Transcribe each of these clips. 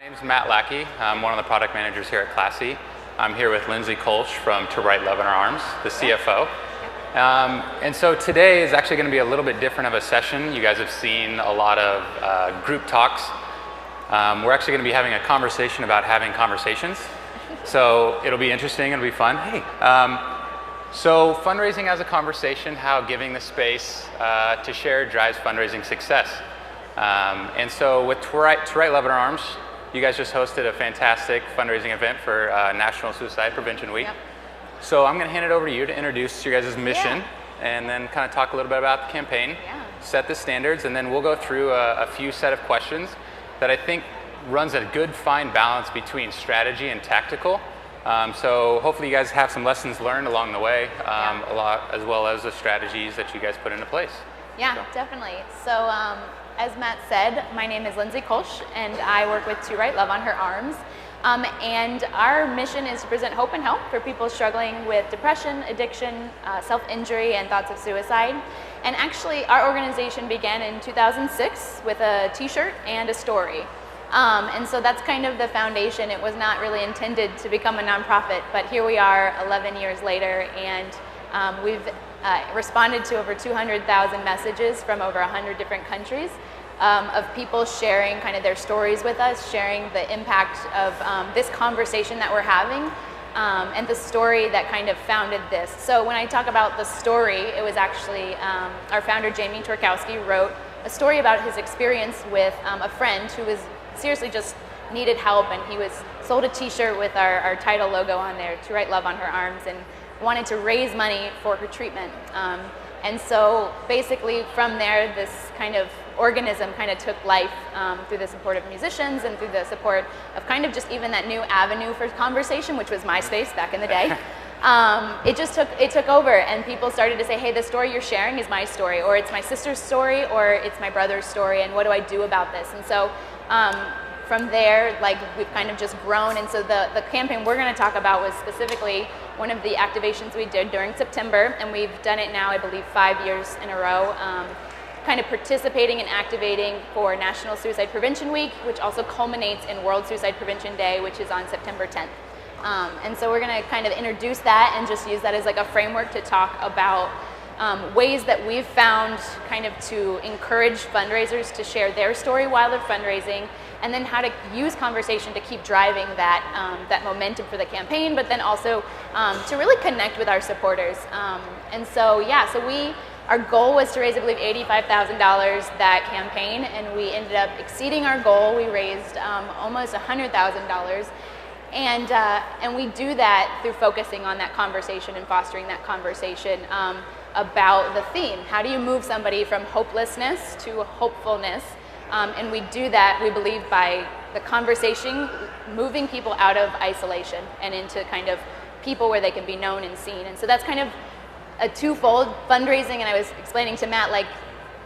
My name is Matt Lackey. I'm one of the product managers here at Classy. I'm here with Lindsay Kolsch from To Write Love in Our Arms, the CFO. And so today is actually going to be a little bit different of a session. You guys have seen a lot of group talks. We're actually going to be having a conversation about having conversations. So it'll be interesting, it'll be fun. Hey, so fundraising as a conversation, how giving the space to share drives fundraising success. And so with To Write Love in Our Arms, you guys just hosted a fantastic fundraising event for National Suicide Prevention Week. Yep. So I'm going to hand it over to you to introduce your guys' mission and then kind of talk a little bit about the campaign, set the standards, and then we'll go through a few set of questions that I think runs a good fine balance between strategy and tactical. So hopefully you guys have some lessons learned along the way, a lot, as well as the strategies that you guys put into place. Yeah, definitely. So as Matt said, my name is Lindsay Kolsch, and I work with To Write Love on Her Arms. And our mission is to present hope and help for people struggling with depression, addiction, self-injury, and thoughts of suicide. And actually, our organization began in 2006 with a t-shirt and a story. And so that's kind of the foundation. It was not really intended to become a nonprofit, but here we are 11 years later, and we've responded to over 200,000 messages from over 100 different countries of people sharing kind of their stories with us, sharing the impact of this conversation that we're having, and the story that kind of founded this. So when I talk about the story, it was actually our founder, Jamie Torkowski, wrote a story about his experience with a friend who was seriously just needed help, and he was sold a t-shirt with our title logo on there, To Write Love on Her Arms, and wanted to raise money for her treatment. And so basically from there, this kind of organism kind of took life through the support of musicians and through the support of kind of just even that new avenue for conversation, which was MySpace back in the day. It took over, and people started to say, hey, the story you're sharing is my story, or it's my sister's story, or it's my brother's story, and what do I do about this? And so from there, like, we've kind of just grown. And so the campaign we're going to talk about was specifically one of the activations we did during September, and we've done it now, I believe, 5 years in a row, kind of participating and activating for National Suicide Prevention Week, which also culminates in World Suicide Prevention Day, which is on September 10th. And so we're going to kind of introduce that and just use that as like a framework to talk about ways that we've found kind of to encourage fundraisers to share their story while they're fundraising, and then how to use conversation to keep driving that, that momentum for the campaign, but then also to really connect with our supporters. And so, our goal was to raise, I believe, $85,000 that campaign, and we ended up exceeding our goal. We raised almost $100,000. And we do that through focusing on that conversation and fostering that conversation about the theme. How do you move somebody from hopelessness to hopefulness? And we do that, we believe, by the conversation, moving people out of isolation and into kind of people where they can be known and seen. And so that's kind of a twofold fundraising. And I was explaining to Matt, like,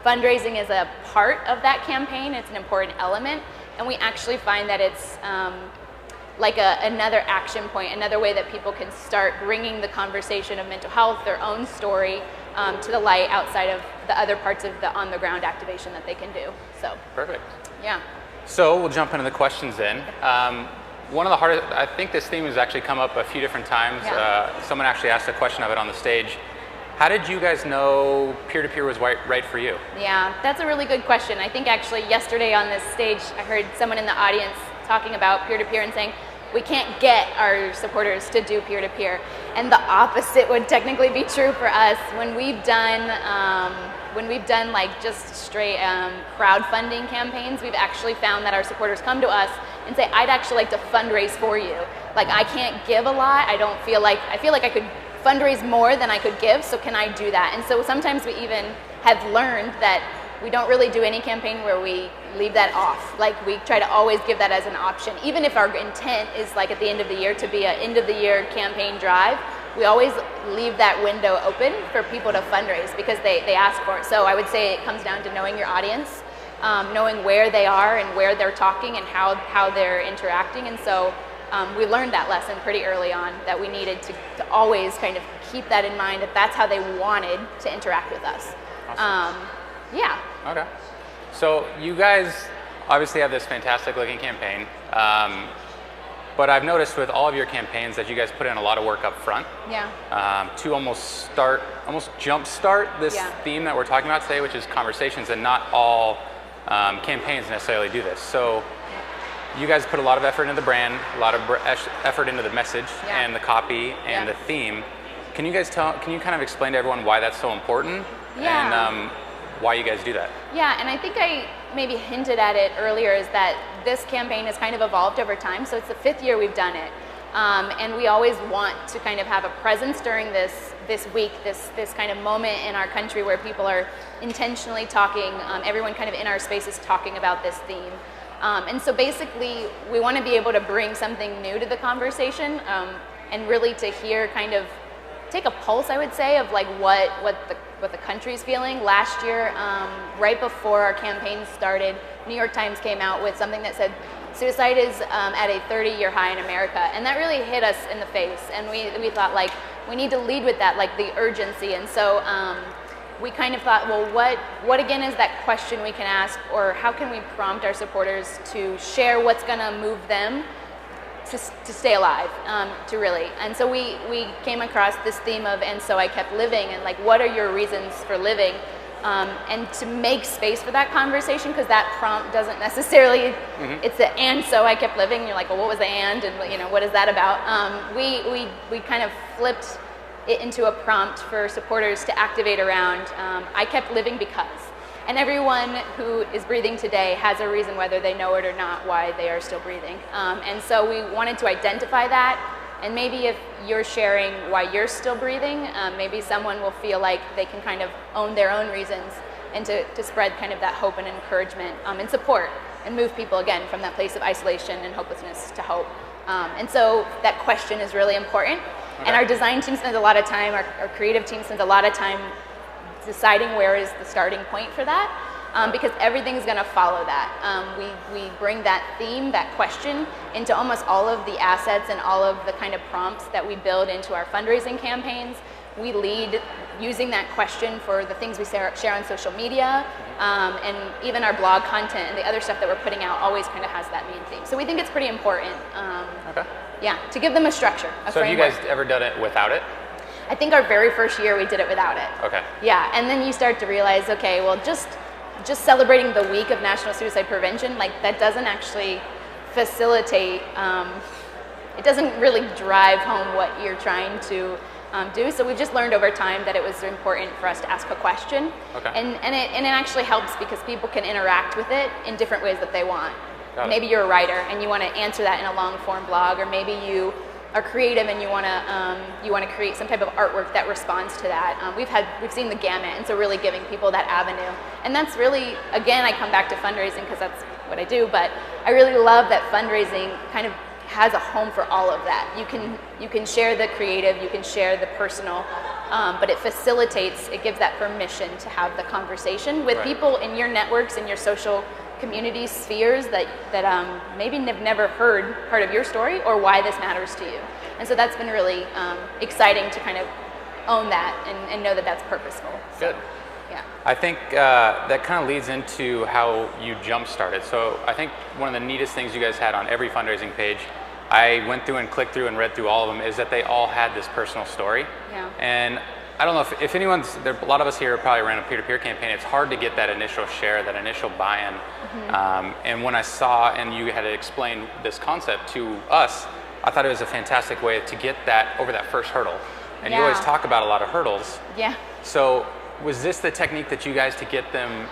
fundraising is a part of that campaign. It's an important element. And we actually find that it's like another action point, another way that people can start bringing the conversation of mental health, their own story, to the light outside of the other parts of the on-the-ground activation that they can do. So perfect. Yeah. So we'll jump into the questions then. One of the hardest, I think this theme has actually come up a few different times. Someone actually asked a question of it on the stage. How did you guys know peer-to-peer was right for you? Yeah, that's a really good question. I think actually yesterday on this stage, I heard someone in the audience talking about peer-to-peer and saying, we can't get our supporters to do peer-to-peer. And the opposite would technically be true for us. When we've done like just straight crowdfunding campaigns, we've actually found that our supporters come to us and say, I'd actually like to fundraise for you. Like, I can't give a lot. I feel like I could fundraise more than I could give, so can I do that? And so sometimes we even have learned that we don't really do any campaign where we leave that off. Like, we try to always give that as an option. Even if our intent is, like, at the end of the year to be an end of the year campaign drive, we always leave that window open for people to fundraise because they ask for it. So I would say it comes down to knowing your audience, knowing where they are and where they're talking and how they're interacting. And so we learned that lesson pretty early on, that we needed to always kind of keep that in mind, that that's how they wanted to interact with us. Awesome. Yeah. Okay. So you guys obviously have this fantastic looking campaign. But I've noticed with all of your campaigns that you guys put in a lot of work up front to almost jumpstart this theme that we're talking about today, which is conversations, and not all campaigns necessarily do this. So you guys put a lot of effort into the brand, a lot of effort into the message and the copy and the theme. Can you kind of explain to everyone why that's so important and why you guys do that? Yeah, and I think I maybe hinted at it earlier, is that this campaign has kind of evolved over time. So it's the 5th year we've done it. And we always want to kind of have a presence during this week, this kind of moment in our country where people are intentionally talking, everyone kind of in our space is talking about this theme. And so basically, we want to be able to bring something new to the conversation, and really to hear, kind of take a pulse, I would say, of like what the country's feeling. Last year, right before our campaign started, New York Times came out with something that said suicide is at a 30-year high in America, and that really hit us in the face. And we thought, like, we need to lead with that, like the urgency. And so we kind of thought, well, what again is that question we can ask, or how can we prompt our supporters to share what's going to move them to stay alive, to really. And so we came across this theme of, and so I kept living, and like, what are your reasons for living? And to make space for that conversation, because that prompt doesn't necessarily, it's the and so I kept living, and you're like, well, what was the and what is that about? We kind of flipped it into a prompt for supporters to activate around, I kept living because. And everyone who is breathing today has a reason, whether they know it or not, why they are still breathing. And so we wanted to identify that. And maybe if you're sharing why you're still breathing, maybe someone will feel like they can kind of own their own reasons, and to spread kind of that hope and encouragement and support, and move people again from that place of isolation and hopelessness to hope. And so that question is really important. Okay. And our design team spends a lot of time, our creative team spends a lot of time deciding where is the starting point for that, because everything's going to follow that. We bring that theme, that question, into almost all of the assets and all of the kind of prompts that we build into our fundraising campaigns. We lead using that question for the things we share on social media, and even our blog content and the other stuff that we're putting out always kind of has that main theme. So we think it's pretty important, to give them a structure, a So framework. have you guys ever done it without it? I think our very first year we did it without it. Okay. Yeah, and then you start to realize, okay, well, just celebrating the week of National Suicide Prevention, like, that doesn't actually facilitate, it doesn't really drive home what you're trying to do. So we've just learned over time that it was important for us to ask a question. Okay. And it actually helps because people can interact with it in different ways that they want. Maybe you're a writer and you want to answer that in a long form blog, or maybe you are creative and you want to create some type of artwork that responds to that. We've seen the gamut, and so really giving people that avenue. And that's really, again, I come back to fundraising because that's what I do, but I really love that fundraising kind of has a home for all of that. You can share the creative, you can share the personal, but it facilitates, it gives that permission to have the conversation with people in your networks, in your social community spheres that maybe have never heard part of your story or why this matters to you. And so that's been really exciting to kind of own that and know that that's purposeful. Good. So, yeah. I think that kind of leads into how you jump started. So I think one of the neatest things you guys had on every fundraising page, I went through and clicked through and read through all of them, is that they all had this personal story. Yeah. And I don't know if anyone's, a lot of us here probably ran a peer-to-peer campaign. It's hard to get that initial share, that initial buy-in. And when I saw, and you had to explain this concept to us, I thought it was a fantastic way to get that over that first hurdle. And you always talk about a lot of hurdles. Yeah. So was this the technique that you guys to get them?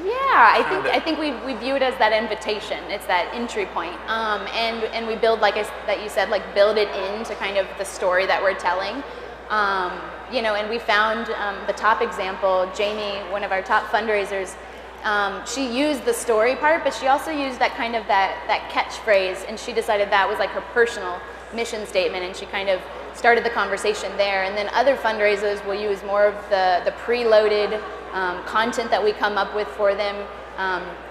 Yeah, I think we view it as that invitation. It's that entry point. And we build, like that you said, like build it into kind of the story that we're telling. And we found the top example, Jamie, one of our top fundraisers, she used the story part, but she also used that kind of that catchphrase, and she decided that was like her personal mission statement, and she kind of started the conversation there. And then other fundraisers will use more of the preloaded content that we come up with for them.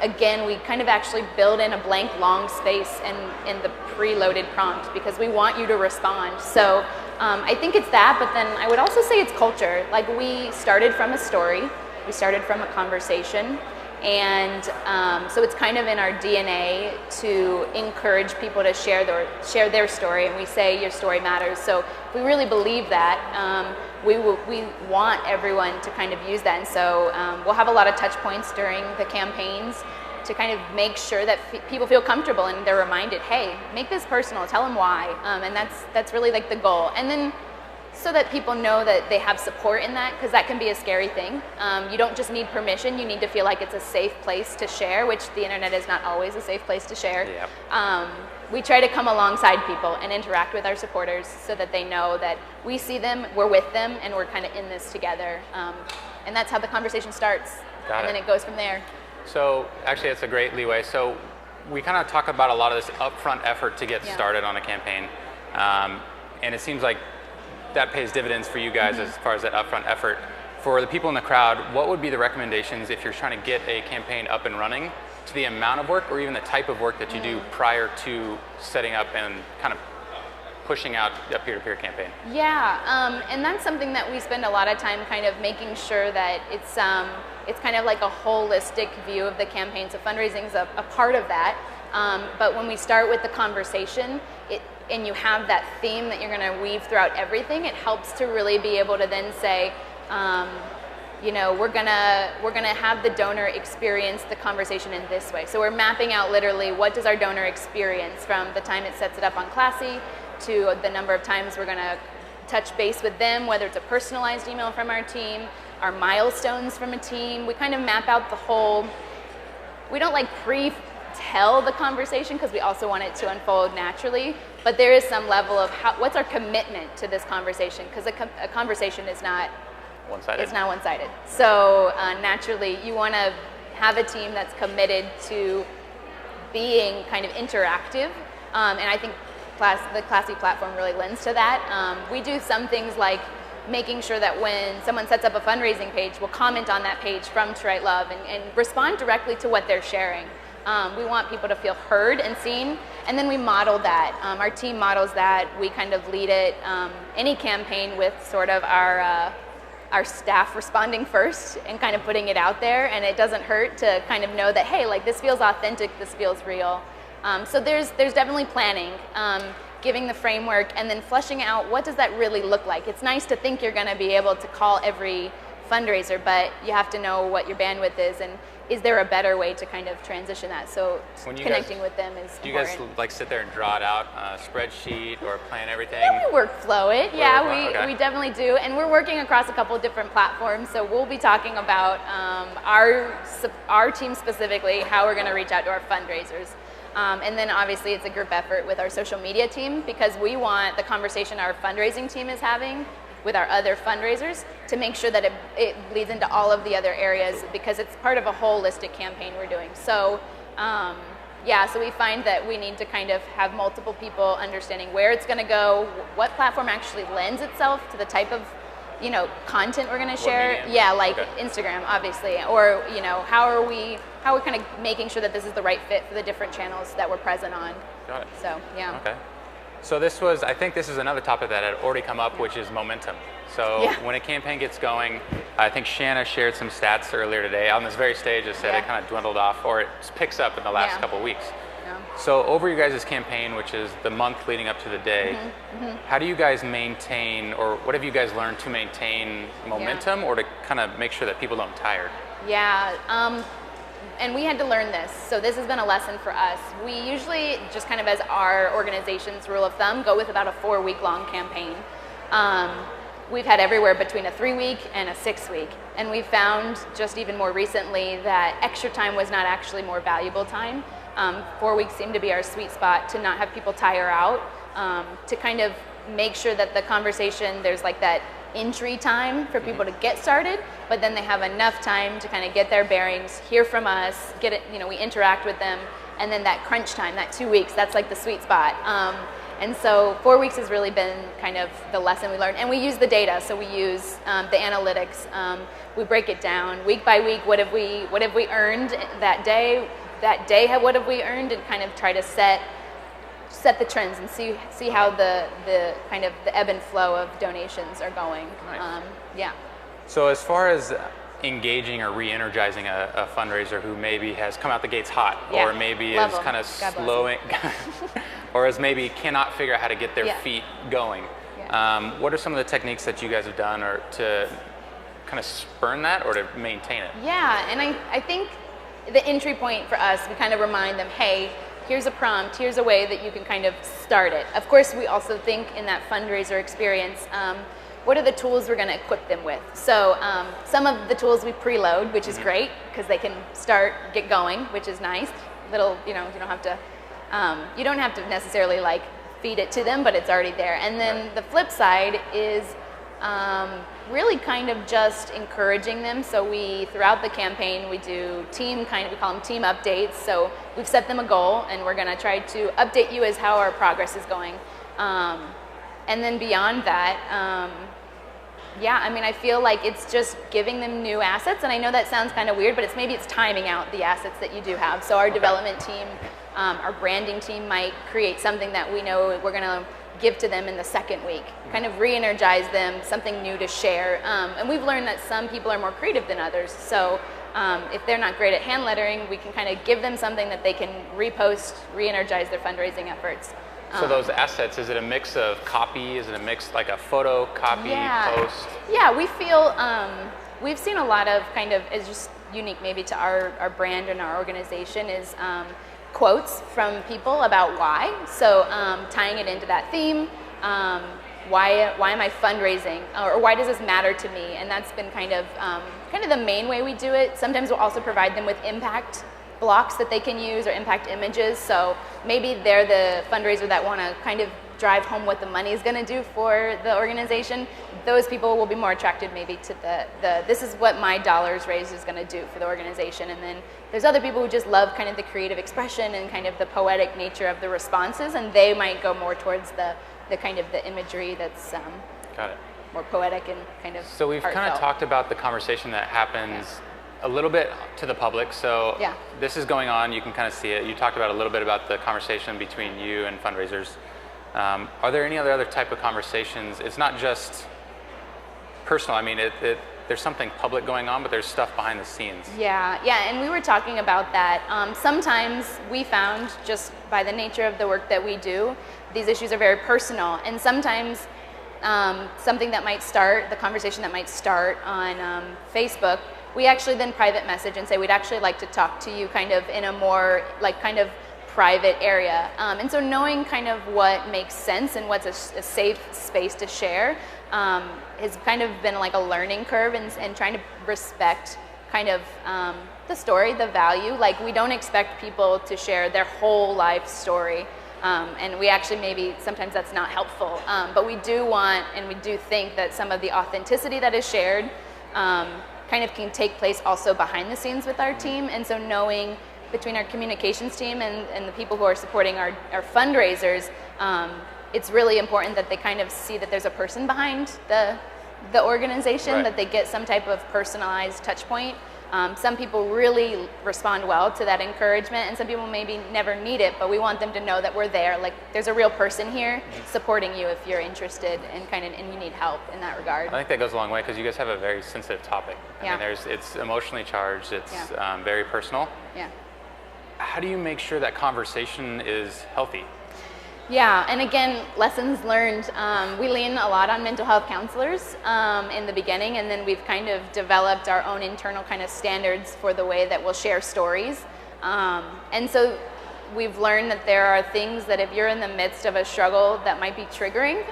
Again, we kind of actually build in a blank long space in the preloaded prompt because we want you to respond. So I think it's that, but then I would also say it's culture. Like, we started from a story, we started from a conversation, And so it's kind of in our DNA to encourage people to share their story, and we say your story matters. So if we really believe that, we want everyone to kind of use that. And so we'll have a lot of touch points during the campaigns to kind of make sure that people feel comfortable and they're reminded, hey, make this personal, tell them why, and that's really like the goal. And then so that people know that they have support in that, because that can be a scary thing. You don't just need permission, you need to feel like it's a safe place to share, which the internet is not always a safe place to share. Yep. We try to come alongside people and interact with our supporters so that they know that we see them, we're with them, and we're kind of in this together. And that's how the conversation starts. Got and it. then it goes from there. So actually, it's a great leeway. So we kind of talk about a lot of this upfront effort to get started on a campaign, and it seems like that pays dividends for you guys as far as that upfront effort. For the people in the crowd, what would be the recommendations if you're trying to get a campaign up and running, to the amount of work or even the type of work that you do prior to setting up and kind of pushing out a peer-to-peer campaign? Yeah, and that's something that we spend a lot of time kind of making sure that it's kind of like a holistic view of the campaign. So fundraising is a part of that. But when we start with the conversation, and you have that theme that you're going to weave throughout everything, it helps to really be able to then say, we're gonna have the donor experience the conversation in this way. So we're mapping out literally what does our donor experience from the time it sets it up on Classy to the number of times we're gonna touch base with them, whether it's a personalized email from our team, our milestones from a team. We kind of map out the whole. We don't like pre-tell the conversation because we also want it to unfold naturally, but there is some level of what's our commitment to this conversation, because a conversation is not one-sided. It's not one-sided. So naturally, you want to have a team that's committed to being kind of interactive, and I think the Classy platform really lends to that. We do some things like making sure that when someone sets up a fundraising page, we'll comment on that page from To Write Love and respond directly to what they're sharing. We want people to feel heard and seen, and then we model that. Our team models that. We kind of lead it, any campaign, with sort of our staff responding first and kind of putting it out there, and it doesn't hurt to kind of know that, hey, like this feels authentic, this feels real. So there's definitely planning, giving the framework, and then fleshing out what does that really look like. It's nice to think you're going to be able to call every fundraiser, but you have to know what your bandwidth is, and is there a better way to kind of transition that? So connecting with them is important. Do you guys like sit there and draw it out, a spreadsheet, or plan everything? Yeah, we workflow it. We definitely do. And we're working across a couple of different platforms. So we'll be talking about our team specifically, how we're going to reach out to our fundraisers. And then obviously it's a group effort with our social media team, because we want the conversation our fundraising team is having with our other fundraisers to make sure that it bleeds into all of the other areas, because it's part of a holistic campaign we're doing. So so we find that we need to kind of have multiple people understanding where it's going to go, what platform actually lends itself to the type of content we're going to share. Instagram, obviously, or how we're kind of making sure that this is the right fit for the different channels that we're present on. Got it. So Okay. So I think this is another topic that had already come up, which is momentum. So when a campaign gets going, I think Shanna shared some stats earlier today on this very stage that said it kind of dwindled off, or it picks up in the last couple of weeks. So over your guys' campaign, which is the month leading up to the day, how do you guys maintain, or what have you guys learned to maintain momentum, or to kind of make sure that people don't tire? And we had to learn this, so this has been a lesson for us. We usually, just kind of as our organization's rule of thumb, go with about a 4-week-long campaign. We've had everywhere between a 3-week and a 6-week, and we found just even more recently that extra time was not actually more valuable time. 4 weeks seemed to be our sweet spot to not have people tire out, to kind of make sure that the conversation, there's like that entry time for people to get started, but then they have enough time to kind of get their bearings, hear from us, get it, we interact with them, and then that crunch time, that 2 weeks, that's like the sweet spot. And so 4 weeks has really been kind of the lesson we learned, and we use the data. So we use the analytics. We break it down week by week. What have we earned that day? What have we earned, and kind of try to set the trends and see how the ebb and flow of donations are going. Nice. So as far as engaging or re-energizing a fundraiser who maybe has come out the gates hot, Yeah. or maybe Love is 'em. kind of God bless slowing, or is maybe cannot figure out how to get their Yeah. feet going? Yeah. What are some of the techniques that you guys have done or to kind of spurn that or to maintain it? Yeah, and I think the entry point for us, we kind of remind them, hey, here's a prompt, here's a way that you can kind of start it. Of course, we also think in that fundraiser experience, what are the tools we're going to equip them with? So some of the tools we preload, which is great because they can get going, which is nice. Little, you don't have to necessarily like feed it to them, but it's already there. And then the flip side is really kind of just encouraging them. So throughout the campaign, we do we call them team updates. So we've set them a goal and we're gonna try to update you as how our progress is going. And then beyond that, I feel like it's just giving them new assets. And I know that sounds kind of weird, but maybe it's timing out the assets that you do have. So our development team, our branding team might create something that we know we're gonna give to them in the second week, kind of re-energize them, something new to share. And we've learned that some people are more creative than others. So if they're not great at hand lettering, we can kind of give them something that they can repost, re-energize their fundraising efforts. So those assets, is it a mix of copy? Is it a mix like a photo, copy, post? Yeah, we feel, we've seen a lot of kind of, it's just unique maybe to our brand and our organization is quotes from people about why. So tying it into that theme, why am I fundraising, or why does this matter to me? And that's been kind of the main way we do it. Sometimes we'll also provide them with impact blocks that they can use or impact images. So maybe they're the fundraiser that want to kind of drive home what the money is going to do for the organization. Those people will be more attracted maybe to the this is what my dollars raised is going to do for the organization. And then there's other people who just love kind of the creative expression and kind of the poetic nature of the responses, and they might go more towards the kind of the imagery that's Got it. more poetic and kind of So we've kind of heartfelt. talked about the conversation that happens a little bit to the public. So this is going on, you can kind of see it. You talked about a little bit about the conversation between you and fundraisers. Are there any other type of conversations? It's not just personal. I mean, there's something public going on, but there's stuff behind the scenes. Yeah, and we were talking about that. Sometimes we found, just by the nature of the work that we do, these issues are very personal, and sometimes something that might start, the conversation that might start on Facebook, we actually then private message and say we'd actually like to talk to you kind of in a more like kind of private area. And so knowing kind of what makes sense and what's a safe space to share has kind of been like a learning curve, and trying to respect kind of the story, the value. Like we don't expect people to share their whole life story. And we actually maybe sometimes that's not helpful, but we do want and we do think that some of the authenticity that is shared kind of can take place also behind the scenes with our team. And so knowing between our communications team and the people who are supporting our fundraisers, it's really important that they kind of see that there's a person behind the organization, that they get some type of personalized touch point. Some people really respond well to that encouragement, and some people maybe never need it, but we want them to know that we're there. Like there's a real person here supporting you if you're interested and you need help in that regard. I think that goes a long way because you guys have a very sensitive topic. I mean, it's emotionally charged. It's very personal. Yeah. How do you make sure that conversation is healthy? Yeah, and again, lessons learned. We lean a lot on mental health counselors in the beginning, and then we've kind of developed our own internal kind of standards for the way that we'll share stories. And so we've learned that there are things that if you're in the midst of a struggle that might be triggering,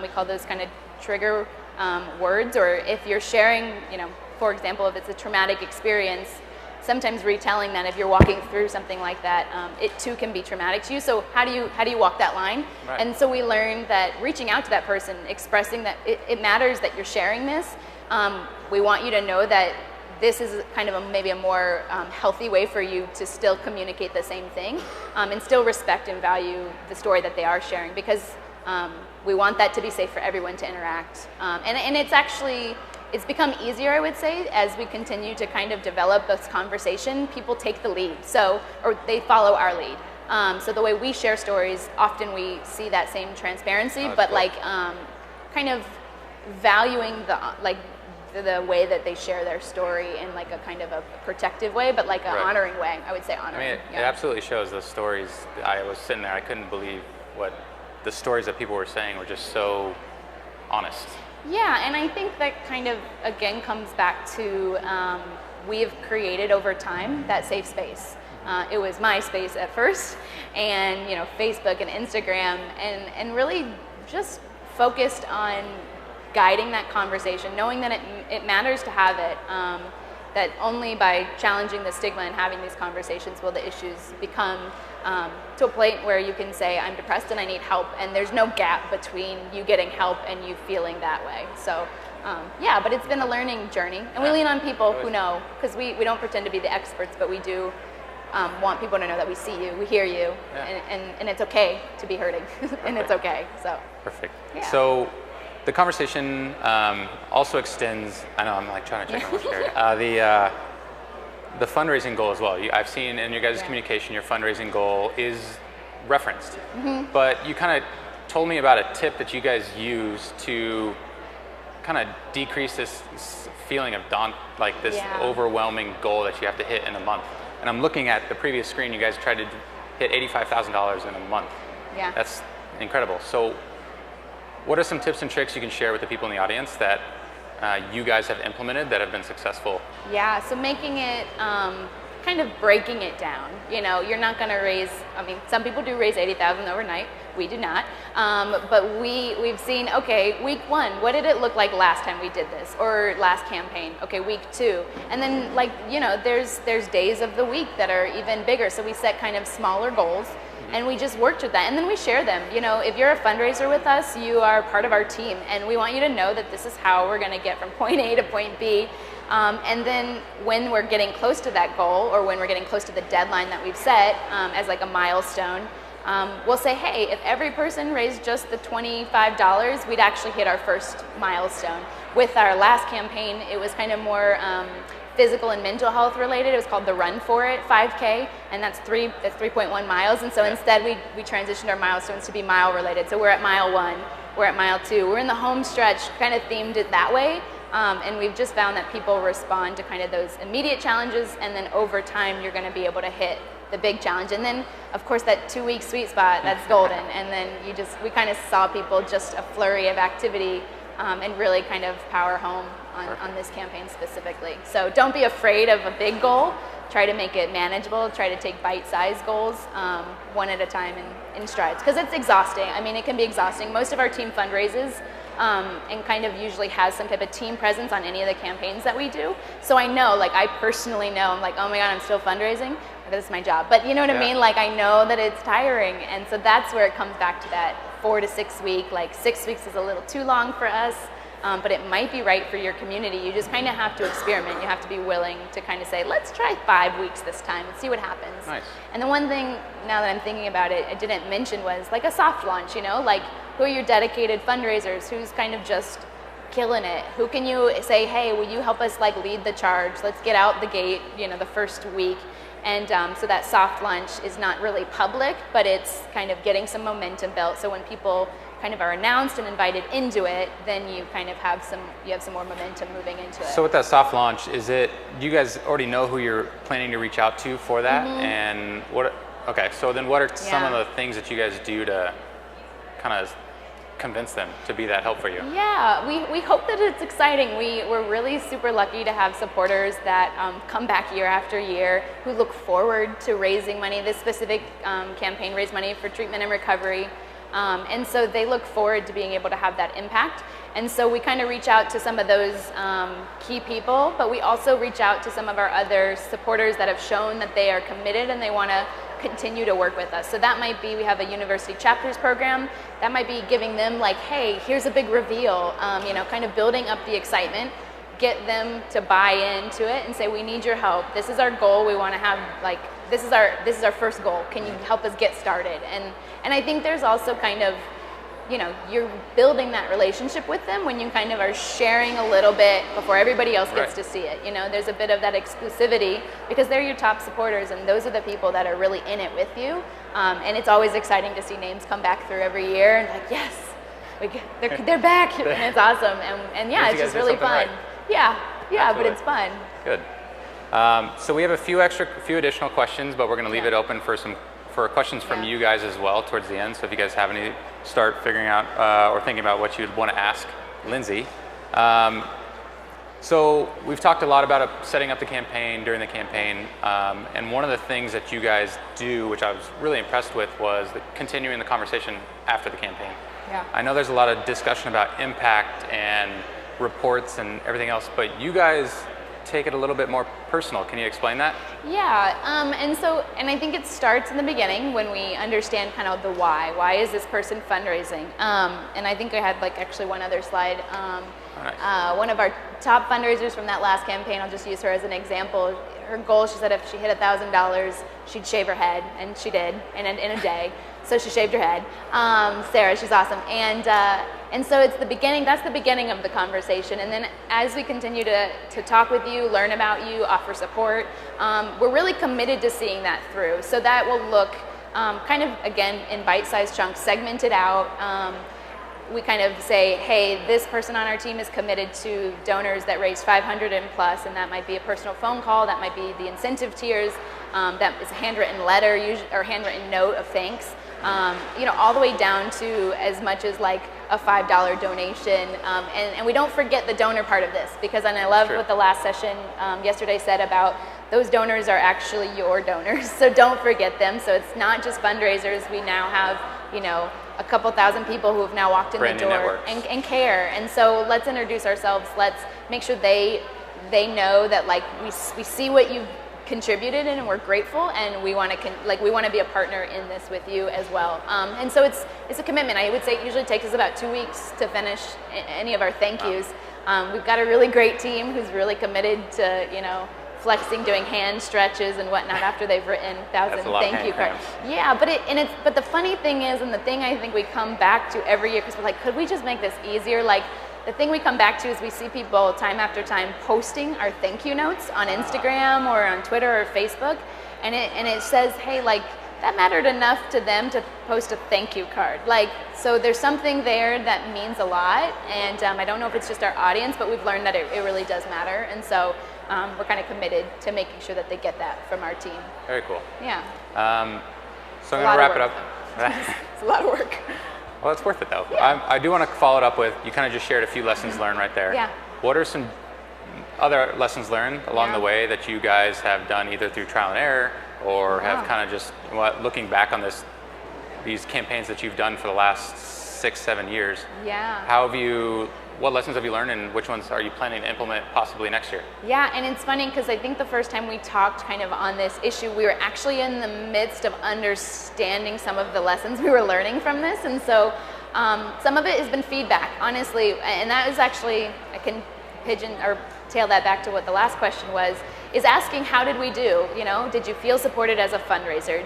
we call those kind of trigger words, or if you're sharing, for example, if it's a traumatic experience, sometimes retelling that if you're walking through something like that, it too can be traumatic to you. So how do you walk that line? Right. And so we learned that reaching out to that person, expressing that it matters that you're sharing this. We want you to know that this is kind of maybe a more healthy way for you to still communicate the same thing and still respect and value the story that they are sharing, because we want that to be safe for everyone to interact. And it's become easier, I would say, as we continue to kind of develop this conversation. People take the lead, or they follow our lead. So the way we share stories, often we see that same transparency, but cool. Kind of valuing the way that they share their story in like a kind of a protective way, but like an honoring way. I would say honoring. I mean, it absolutely shows those stories. I was sitting there, I couldn't believe what the stories that people were saying were just so honest. Yeah, and I think that kind of, again, comes back to we've created over time that safe space. It was MySpace at first, and Facebook and Instagram, and really just focused on guiding that conversation, knowing that it matters to have it, that only by challenging the stigma and having these conversations will the issues become to a point where you can say, I'm depressed and I need help, and there's no gap between you getting help and you feeling that way. So yeah, but it's been a learning journey, and we lean on people who know, because we don't pretend to be the experts, but we do want people to know that we see you, we hear you, and it's okay to be hurting, and it's okay. So perfect. Yeah. So the conversation also extends. I know I'm like trying to check how much here. The fundraising goal as well. I've seen in your guys' communication, your fundraising goal is referenced, but you kind of told me about a tip that you guys use to kind of decrease this feeling of this overwhelming goal that you have to hit in a month. And I'm looking at the previous screen, you guys tried to hit $85,000 in a month. Yeah. That's incredible. So what are some tips and tricks you can share with the people in the audience that you guys have implemented that have been successful? Yeah, so making it, kind of breaking it down. You're not gonna raise, some people do raise $80,000 overnight, we do not. But we've seen, okay, week 1, what did it look like last time we did this? Or last campaign, okay, week 2. And then there's days of the week that are even bigger. So we set kind of smaller goals, and we just worked with that, and then we share them. If you're a fundraiser with us, you are part of our team, and we want you to know that this is how we're gonna get from point A to point B. And then when we're getting close to that goal, or when we're getting close to the deadline that we've set as like a milestone, we'll say, hey, if every person raised just the $25, we'd actually hit our first milestone. With our last campaign, it was kind of more physical and mental health related. It was called the Run For It 5K, and that's 3.1 miles. And so instead we transitioned our milestones to be mile related. So we're at mile 1, we're at mile 2, we're in the home stretch, kind of themed it that way. And we've just found that people respond to kind of those immediate challenges, and then over time you're going to be able to hit the big challenge. And then of course that 2-week sweet spot, that's golden. And then we kind of saw people just a flurry of activity and really kind of power home on this campaign specifically. So don't be afraid of a big goal. Try to make it manageable. Try to take bite-sized goals one at a time in strides, because it's exhausting. It can be exhausting. Most of our team fundraises and kind of usually has some type of team presence on any of the campaigns that we do. So I know, I personally know, I'm like, oh my God, I'm still fundraising. This is my job. But you know what I mean? I know that it's tiring. And so that's where it comes back to that 4 to 6 week. 6 weeks is a little too long for us, but it might be right for your community. You just kind of have to experiment. You have to be willing to kind of say, let's try 5 weeks this time and see what happens. Nice. And the one thing, now that I'm thinking about it, I didn't mention was a soft launch, who are your dedicated fundraisers? Who's kind of just killing it? Who can you say, hey, will you help us lead the charge? Let's get out the gate, the first week. And so that soft launch is not really public, but it's kind of getting some momentum built. So when people kind of are announced and invited into it, then you kind of have some more momentum moving into it. So with that soft launch, do you guys already know who you're planning to reach out to for that? And so then what are some of the things that you guys do to kind of convince them to be that help for you? Yeah, we hope that it's exciting. We're really super lucky to have supporters that come back year after year, who look forward to raising money. This specific campaign raised money for treatment and recovery. And so they look forward to being able to have that impact. And so we kind of reach out to some of those key people, but we also reach out to some of our other supporters that have shown that they are committed and they want to continue to work with us. So that might be, we have a university chapters program, that might be giving them hey, here's a big reveal, kind of building up the excitement, get them to buy into it and say, we need your help. This is our goal. We want to have this is our first goal. Can you help us get started? And I think there's also kind of, you're building that relationship with them when you kind of are sharing a little bit before everybody else gets to see it. There's a bit of that exclusivity because they're your top supporters, and those are the people that are really in it with you. And it's always exciting to see names come back through every year and yes, they're back, and it's awesome. And yeah, it's just really fun. Right. Yeah, Absolutely. but it's fun. Good. So we have a few additional questions, but we're going to leave it open for questions from you guys as well towards the end. So if you guys have any, start figuring out or thinking about what you'd want to ask Lindsay. So we've talked a lot about setting up the campaign, during the campaign, and one of the things that you guys do, which I was really impressed with, was continuing the conversation after the campaign. Yeah. I know there's a lot of discussion about impact and reports and everything else, but you guys take it a little bit more personal. Can you explain that? Yeah, and I think it starts in the beginning when we understand kind of the why. Why is this person fundraising? And I think I had actually one other slide. Nice. One of our top fundraisers from that last campaign, I'll just use her as an example. Her goal, she said if she hit $1,000, she'd shave her head, and she did in a day. So she shaved her head. Sarah, she's awesome. And so it's the beginning, that's the beginning of the conversation. And then as we continue to talk with you, learn about you, offer support, we're really committed to seeing that through. So that will look kind of, again, in bite-sized chunks, segmented out. We kind of say, hey, this person on our team is committed to donors that raise 500 and plus, and that might be a personal phone call, that might be the incentive tiers, that is a handwritten letter or handwritten note of thanks, all the way down to as much as a $5 donation. And we don't forget the donor part of this, because and I love what the last session yesterday said about those donors are actually your donors, so don't forget them. So it's not just fundraisers. We now have, a couple thousand people who have now walked in the door and care. And so let's introduce ourselves. Let's make sure they know that we see what you've contributed and we're grateful, and we want to be a partner in this with you as well. And so it's a commitment. I would say it usually takes us about 2 weeks to finish any of our thank yous. We've got a really great team who's really committed to flexing, doing hand stretches and whatnot after they've written 1,000 thank you cards. Yeah, but the funny thing is, and the thing I think we come back to every year, because we're like, could we just make this easier? The thing we come back to is we see people time after time posting our thank you notes on Instagram or on Twitter or Facebook, and it says, hey, that mattered enough to them to post a thank you card. So there's something there that means a lot, and I don't know if it's just our audience, but we've learned that it really does matter, and so we're kind of committed to making sure that they get that from our team. Very cool. Yeah. So I'm going to wrap it up. It's a lot of work. Well, it's worth it though. Yeah. I do want to follow it up with, you kind of just shared a few lessons learned right there. Yeah. What are some other lessons learned along the way that you guys have done either through trial and error or have kind of just looking back on these campaigns that you've done for the last 6-7 years? Yeah. What lessons have you learned, and which ones are you planning to implement possibly next year? Yeah, and it's funny because I think the first time we talked kind of on this issue, we were actually in the midst of understanding some of the lessons we were learning from this, and so some of it has been feedback, honestly, and that is actually, I can tail that back to what the last question was, is asking how did we do? Did you feel supported as a fundraiser?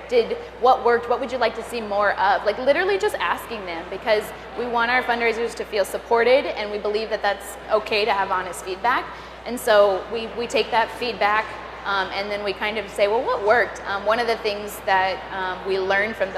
What worked? What would you like to see more of? Literally just asking them, because we want our fundraisers to feel supported, and we believe that that's okay to have honest feedback. And so we take that feedback and then we kind of say, well, what worked? One of the things that we learned from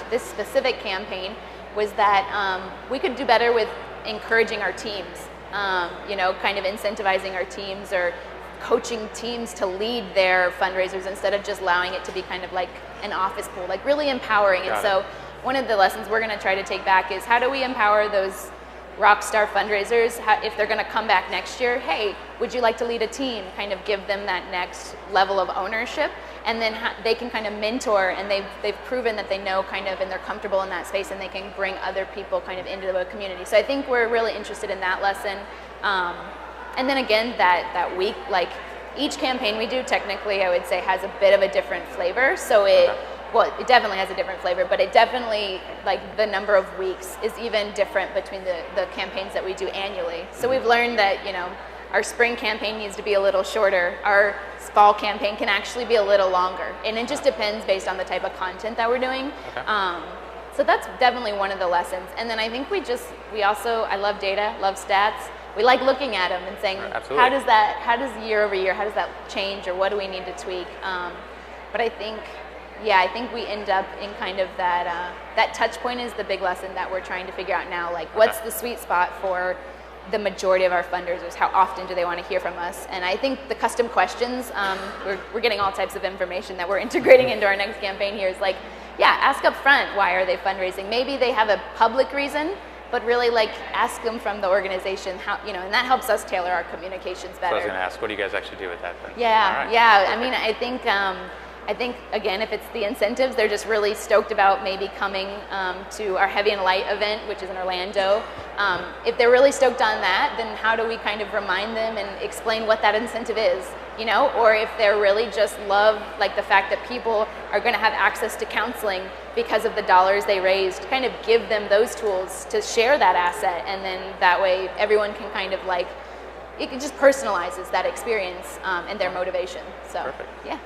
this specific campaign was that we could do better with encouraging our teams, kind of incentivizing our teams or coaching teams to lead their fundraisers instead of just allowing it to be kind of like an office pool, really empowering. And so one of the lessons we're going to try to take back is how do we empower those rock star fundraisers if they're going to come back next year? Hey, would you like to lead a team? Kind of give them that next level of ownership, and then they can kind of mentor, and they've proven that they know kind of, and they're comfortable in that space, and they can bring other people kind of into the community. So I think we're really interested in that lesson. And then again, that week, each campaign we do, technically, I would say, has a bit of a different flavor. So it definitely has a different flavor, but it definitely, the number of weeks is even different between the campaigns that we do annually. So we've learned that, our spring campaign needs to be a little shorter. Our fall campaign can actually be a little longer. And it just depends based on the type of content that we're doing. Okay. So that's definitely one of the lessons. And then I think I love data, love stats. We like looking at them and saying, how does year over year, how does that change, or what do we need to tweak? But I think we end up in kind of that touch point is the big lesson that we're trying to figure out now. What's the sweet spot for the majority of our fundraisers, how often do they want to hear from us? And I think the custom questions, we're getting all types of information that we're integrating into our next campaign here. Is like, yeah, ask up front, why are they fundraising? Maybe they have a public reason, but really like ask them from the organization, how, and that helps us tailor our communications better. So I was going to ask, what do you guys actually do with that then? Yeah, right. yeah. Perfect. I mean, I think again, if it's the incentives, they're just really stoked about maybe coming to our Heavy and Light event, which is in Orlando. If they're really stoked on that, then how do we kind of remind them and explain what that incentive is, Or if they're really just love like the fact that people are going to have access to counseling because of the dollars they raised, kind of give them those tools to share that asset, and then that way everyone can kind of like, it just personalizes that experience and their motivation. So, perfect. Yeah.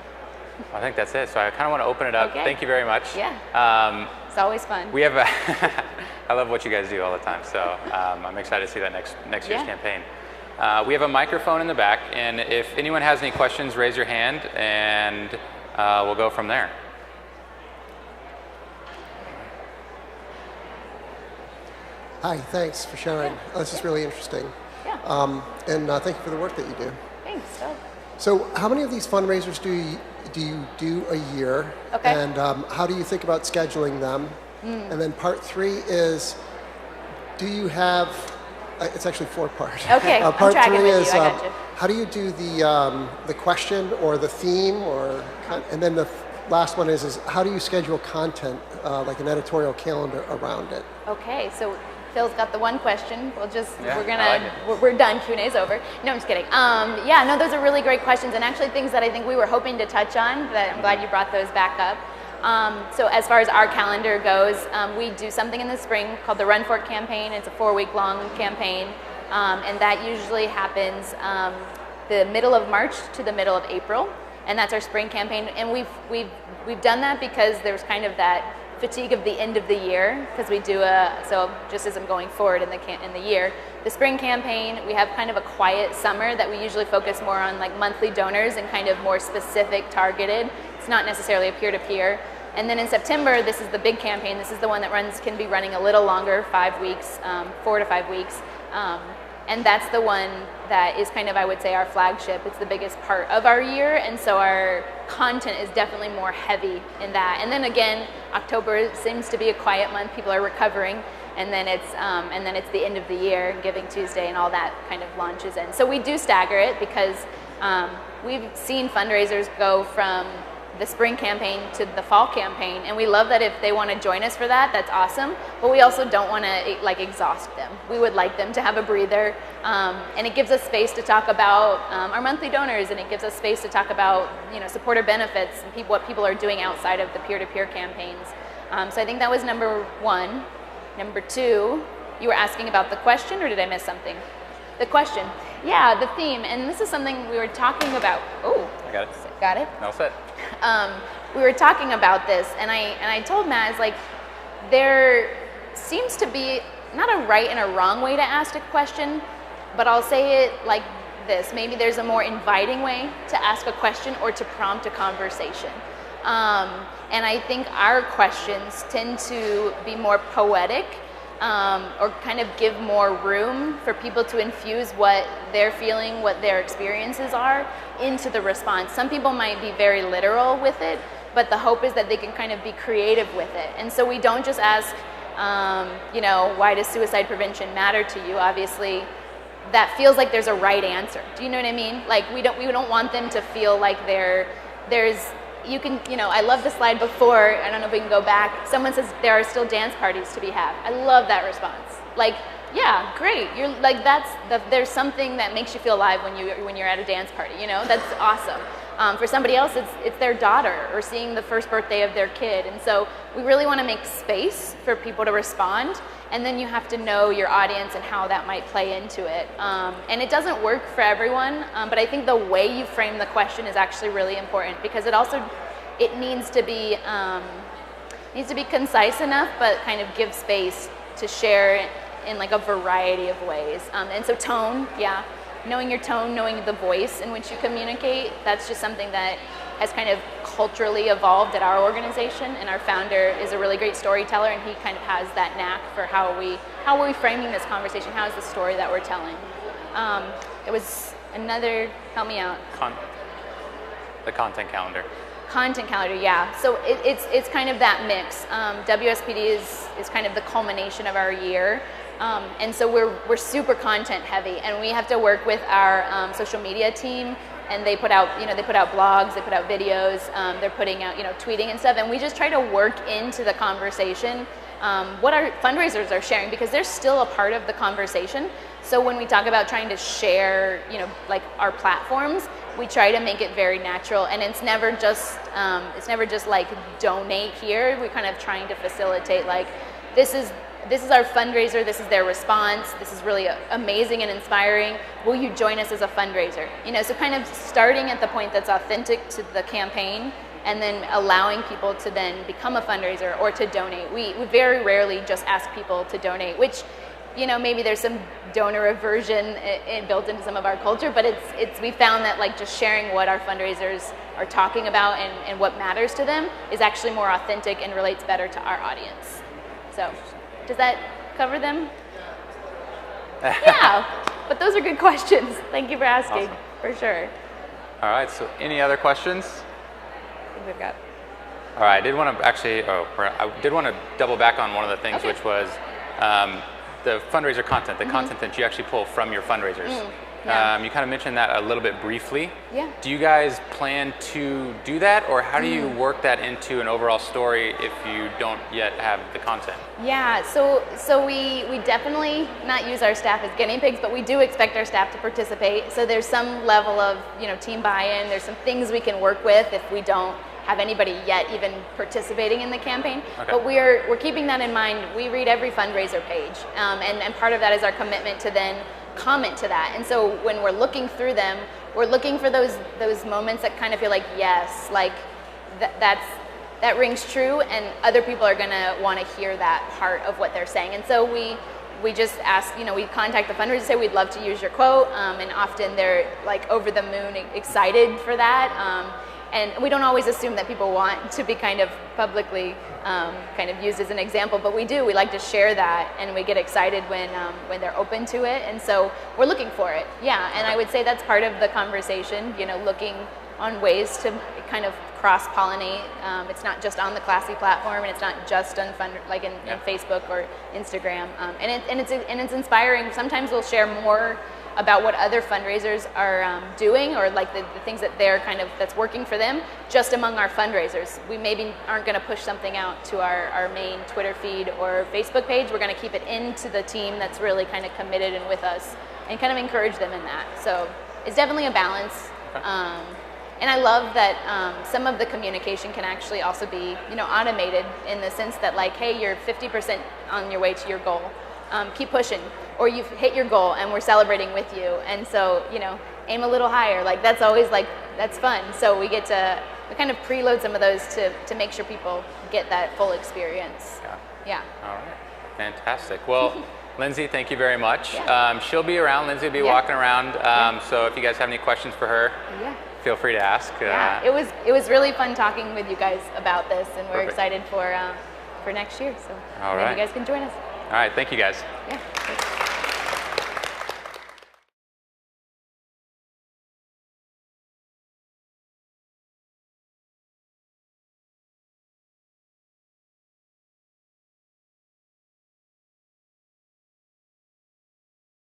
I think that's it. So I kind of want to open it up. Okay. Thank you very much. Yeah. It's always fun. We have I love what you guys do all the time. So I'm excited to see that next year's campaign. We have a microphone in the back, and if anyone has any questions, raise your hand, and we'll go from there. Hi, thanks for sharing. Yeah. This is really interesting. Yeah. And thank you for the work that you do. Thanks. So how many of these fundraisers do you do a year? Okay. And how do you think about scheduling them? And then part 3 is, do you have, it's actually 4-part. Okay, I'm part tracking 3 with is, you. I got you. how do you do the question or the theme, and then the last one is how do you schedule content, like an editorial calendar around it? Okay, so Phil's got the one question. Yeah, we're done. Q&A's over. No, I'm just kidding. Those are really great questions, and actually things that I think we were hoping to touch on. That I'm glad you brought those back up. So as far as our calendar goes, we do something in the spring called the Run For It campaign. It's a 4-week-long campaign, and that usually happens the middle of March to the middle of April, and that's our spring campaign. And we've done that because there's kind of that fatigue of the end of the year, because we do so just as I'm going forward in the year, the spring campaign, we have kind of a quiet summer that we usually focus more on like monthly donors and kind of more specific targeted. It's not necessarily a peer-to-peer. And then in September, this is the big campaign. This is the one that can be running a little longer, 5 weeks, 4 to 5 weeks. And that's the one that is kind of, I would say, our flagship. It's the biggest part of our year, and so our content is definitely more heavy in that. And then again, October seems to be a quiet month. People are recovering, and then it's the end of the year, Giving Tuesday, and all that kind of launches in. So we do stagger it because we've seen fundraisers go from the spring campaign to the fall campaign, and we love that if they want to join us for that, that's awesome, but we also don't want to like exhaust them. We would like them to have a breather, and it gives us space to talk about our monthly donors, and it gives us space to talk about supporter benefits and what people are doing outside of the peer-to-peer campaigns. So I think that was number 1. Number 2, you were asking about the question, or did I miss something? The question. Yeah, the theme, and this is something we were talking about. Oh, I got it. Got it? All set. We were talking about this, and I told Matt, it's like, there seems to be not a right and a wrong way to ask a question, but I'll say it like this. Maybe there's a more inviting way to ask a question or to prompt a conversation. And I think our questions tend to be more poetic, or kind of give more room for people to infuse what they're feeling, what their experiences are, into the response. Some people might be very literal with it, but the hope is that they can kind of be creative with it. And so we don't just ask, why does suicide prevention matter to you? Obviously, that feels like there's a right answer. Do you know what I mean? Like we don't want them to feel like I love the slide before, I don't know if we can go back. Someone says there are still dance parties to be had. I love that response. Like, yeah, great. You're like, there's something that makes you feel alive when you're at a dance party, That's awesome. For somebody else, it's their daughter or seeing the first birthday of their kid. And so we really want to make space for people to respond. And then you have to know your audience and how that might play into it. And it doesn't work for everyone, but I think the way you frame the question is actually really important, because it needs to be concise enough, but kind of give space to share in like a variety of ways. And so tone, knowing your tone, knowing the voice in which you communicate, that's just something that has kind of culturally evolved at our organization, and our founder is a really great storyteller, and he kind of has that knack for how are we framing this conversation, how is the story that we're telling. It was another, help me out. The content calendar. Content calendar, yeah. So it's kind of that mix. WSPD is kind of the culmination of our year. And so we're super content heavy, and we have to work with our social media team, and they put out blogs, they put out videos, they're putting out tweeting and stuff, and we just try to work into the conversation what our fundraisers are sharing, because they're still a part of the conversation. So when we talk about trying to share like our platforms, we try to make it very natural, and it's never just like donate here. We're kind of trying to facilitate like this is our fundraiser, this is their response, this is really amazing and inspiring, will you join us as a fundraiser? So kind of starting at the point that's authentic to the campaign, and then allowing people to then become a fundraiser or to donate. We very rarely just ask people to donate, which maybe there's some donor aversion built into some of our culture, but we found that like just sharing what our fundraisers are talking about and what matters to them is actually more authentic and relates better to our audience. So does that cover them? Yeah, but those are good questions. Thank you for asking, awesome. For sure. All right, so any other questions? I think we've got. All right, I did want to double back on one of the things, Okay. which was the fundraiser content, the content that you actually pull from your fundraisers. Yeah. You kind of mentioned that a little bit briefly. Yeah. Do you guys plan to do that, or how do you work that into an overall story if you don't yet have the content? Yeah, so we definitely not use our staff as guinea pigs, but we do expect our staff to participate. So there's some level of team buy-in. There's some things we can work with if we don't have anybody yet even participating in the campaign. Okay. But we're keeping that in mind. We read every fundraiser page, and part of that is our commitment to then comment to that. And so when we're looking through them, we're looking for those moments that kind of feel like, yes, like that rings true, and other people are gonna want to hear that part of what they're saying. And so we just ask, we contact the fundraiser, say we'd love to use your quote, and often they're like over the moon excited for that. And we don't always assume that people want to be kind of publicly kind of used as an example, but we do. We like to share that, and we get excited when they're open to it. And so we're looking for it, yeah. And I would say that's part of the conversation. Looking on ways to kind of cross-pollinate. It's not just on the Classy platform, and it's not just on in Facebook or Instagram. And it's inspiring. Sometimes we'll share more about what other fundraisers are doing, or like the things that they're that's working for them, just among our fundraisers. We maybe aren't going to push something out to our main Twitter feed or Facebook page. We're going to keep it into the team that's really kind of committed and with us, and kind of encourage them in that. So it's definitely a balance. Okay. And I love that some of the communication can actually also be automated, in the sense that like, hey, you're 50% on your way to your goal. Keep pushing, or you've hit your goal and we're celebrating with you. And so, aim a little higher. Like that's always that's fun. So we kind of preload some of those to make sure people get that full experience. Yeah. All right, fantastic. Well, Lindsay, thank you very much. Yeah. She'll be around. Lindsay will be walking around. So if you guys have any questions for her, feel free to ask. Yeah, it was really fun talking with you guys about this, and we're Perfect. excited for next year. So All maybe right. you guys can join us. All right, thank you guys. Yeah.